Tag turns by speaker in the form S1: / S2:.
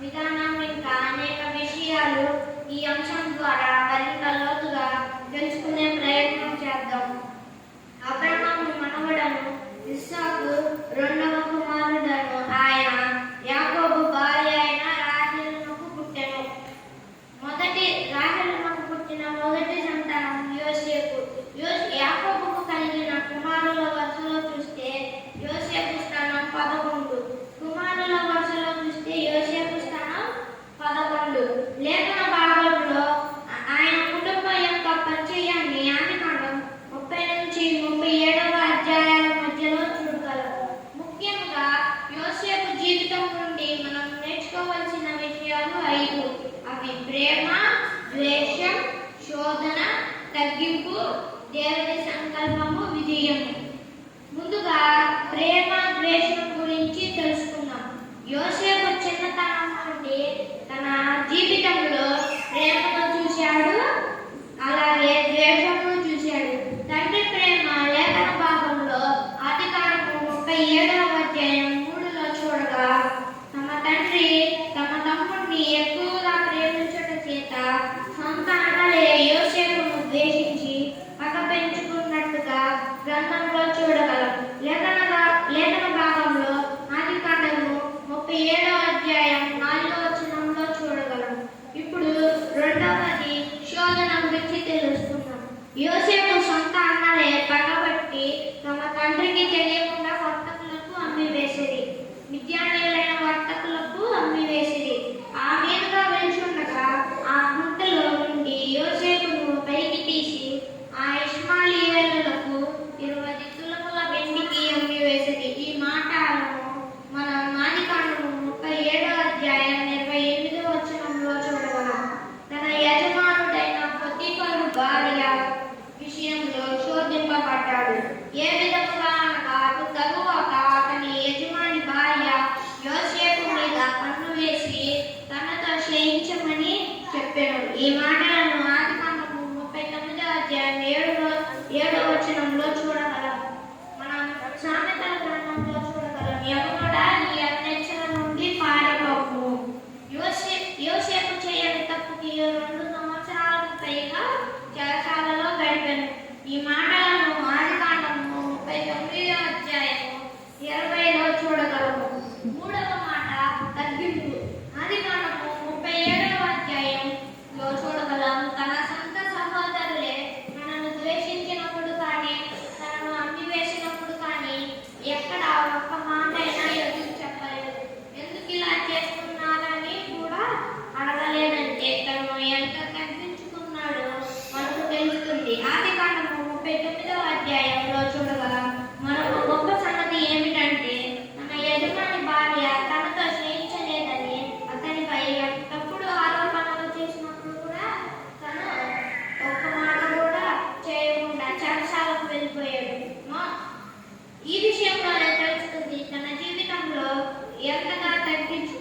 S1: విధానం ఇంకా అనేక విషయాలు ఈ అంశం ద్వారా మరింత లోతుగా తెలుసుకునే ప్రయత్నం చేద్దాం. అబ్రహాము మనవడను ఇస్సాకు రెండవ కుమారుడను ఆయన యాకోబు భార్య అయిన రాహేలునకు పుట్టెను. రాహేలునకు పుట్టిన మొదటి సంతానం యోసేపు. యాకోబుకు కలిగిన కుమారుల వరుసలో చూస్తే యోసేపు స్థానం 11. కుమారుల వరుసలో చూస్తే యోసేపు స్థానం 11. లేఖన భాగంలో ఆయన కుటుంబం యొక్క పరిచయాన్ని ఆదికాండం 30 నుంచి 37వ అధ్యాయాల మధ్యలో చూడగలం. ముఖ్యంగా యోసేపు జీవితం నుండి మనం నేర్చుకోవాల్సిన విషయాలు 5. అవి ప్రేమ, ద్వేషం, శోధన, తగ్గింపు, దేవుని సంకల్పము, విజయము. ముందుగా ప్రేమ, ద్వేషం గురించి తెలుసుకుందాం. యోసేపు చిన్నతనం నుండి తన జీవితంలో ప్రేమను చూశాడు, అలాగే ద్వేషమును చూశాడు. తండ్రి ప్రేమ లేఖన భాగంలో ఆదికాండము 37వ అధ్యాయం 3లో చూడగా, తమ తండ్రి తమ తమ్ముడిని ఎక్కువగా ప్రేమించుట చేత సొంత అన్నలే యోసేపును ద్వేషించి పగ పెంచుకున్నట్టుగా గ్రంథంలో చూడగలం. లేఖన భాగంలో ఆదికాండము 37వ అధ్యాయం 4వ వచనంలో చూడగలం. ఇప్పుడు రెండవది శోధన గురించి తెలుసుకుందాం. యోసేపు సొంత అన్నలే పగబట్టి తమ తండ్రికి తెలియకుండా వర్తకులకు అమ్మివేసిరి. మిద్యానీయులైన వర్తకులకు అమ్మివేసిరి. ఆ మీదుగా వెళ్తుండగా ఆ గుంటలో నుండి యోసేపును పైకి తీసి ఆ ఇష్మాయేలీయులకు 20 తులముల వెండికి అమ్మివేసిరి. ఈ మాటలను మనం ఆదికాండము 37వ అధ్యాయం 28వ వచనంలో చూడగలం. తన యజమానుడైన పొతీఫరు భార్య విషయంలో శోధింపబడ్డాడు. ఏ విధముగా అనగా, తరువాత అతని యజమాని భార్య యోసేపు మీద కన్ను వేసి తనతో చేయించమని చెప్పాను. ఈ మాటలను ఆదికాండము 39వ అధ్యాయం 7వ వచనంలో చూడగలం. మనం సామెతల గ్రంథంలో చూడగలం. యవనుడా, నీ అన్యచ్చల నుండి పారిపోము. యోసేపు చేయని తప్పుకి 2 సంవత్సరాలకు పైగా చెరసాలలో గడిపాను. ఈ మాటలను ఆదికాండము 39వ అధ్యాయం 20లో చూడగలము. మూడవ మాట తగ్గింపు. ఆదికాండము 37వ అధ్యాయంలో చూడగలం. తన సొంత సహోదరులే తనను ద్వేషించినప్పుడు కానీ, తనను అమ్మివేసినప్పుడు కానీ ఎక్కడ ఒక్క మాట అయినా ఎదురు చెప్పలేదు. ఎందుకు ఇలా చేస్తున్నారని కూడా అడగలేదంటే తను ఎంత తగ్గించుకున్నాడో మనకు తెలుస్తుంది. ఆదికాండము 39వ అధ్యాయంలో చూడగలం. మరొక గొప్ప సంగతి ఏమిటంటే, తన యజమాని భార్య తనతో చేయించలేదని అతనిపై తప్పుడు ఆరోపణలు చేసినప్పుడు కూడా తను ఒక్క మాట కూడా చేయకుండా చెరసాలకు వెళ్ళిపోయాడు. ఈ విషయంలోనే తెలుస్తుంది తన జీవితంలో ఎంతగా తగ్గించుకున్నాడు.